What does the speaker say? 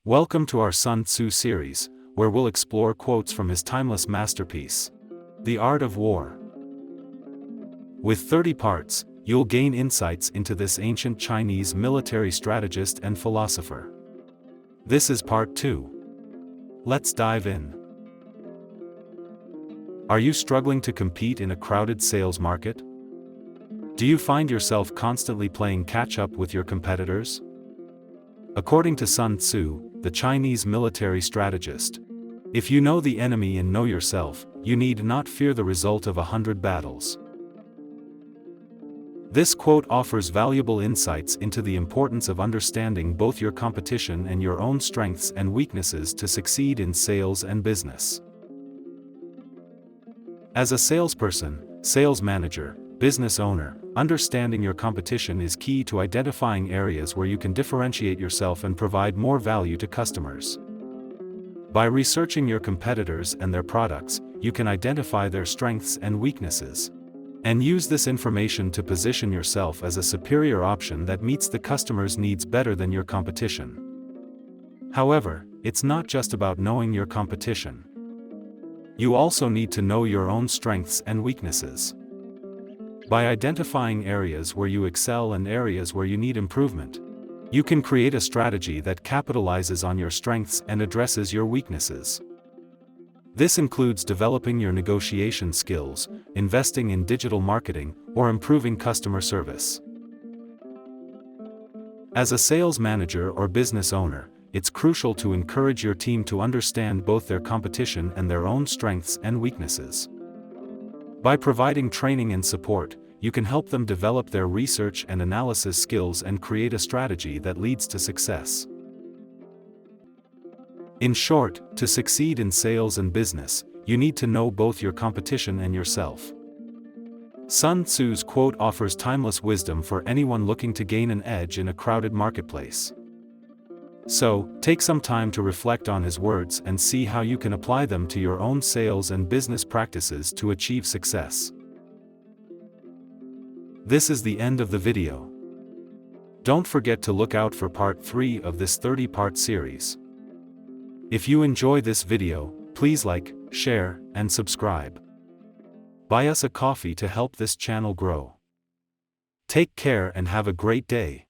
Welcome to our Sun Tzu series, where we'll explore quotes from his timeless masterpiece, The Art of War. With 30 parts, you'll gain insights into this ancient Chinese military strategist and philosopher. This is part 2. Let's dive in. Are you struggling to compete in a crowded sales market? Do you find yourself constantly playing catch-up with your competitors? According to Sun Tzu, the Chinese military strategist, if you know the enemy and know yourself, you need not fear the result of 100 battles. This quote offers valuable insights into the importance of understanding both your competition and your own strengths and weaknesses to succeed in sales and business. As a salesperson, sales manager, business owner, understanding your competition is key to identifying areas where you can differentiate yourself and provide more value to customers. By researching your competitors and their products, you can identify their strengths and weaknesses, and use this information to position yourself as a superior option that meets the customer's needs better than your competition. However, it's not just about knowing your competition. You also need to know your own strengths and weaknesses. By identifying areas where you excel and areas where you need improvement, you can create a strategy that capitalizes on your strengths and addresses your weaknesses. This includes developing your negotiation skills, investing in digital marketing, or improving customer service. As a sales manager or business owner, it's crucial to encourage your team to understand both their competition and their own strengths and weaknesses. By providing training and support, you can help them develop their research and analysis skills and create a strategy that leads to success. In short, to succeed in sales and business, you need to know both your competition and yourself. Sun Tzu's quote offers timeless wisdom for anyone looking to gain an edge in a crowded marketplace. So, take some time to reflect on his words and see how you can apply them to your own sales and business practices to achieve success. This is the end of the video. Don't forget to look out for part 3 of this 30-part series. If you enjoy this video, please like, share, and subscribe. Buy us a coffee to help this channel grow. Take care and have a great day.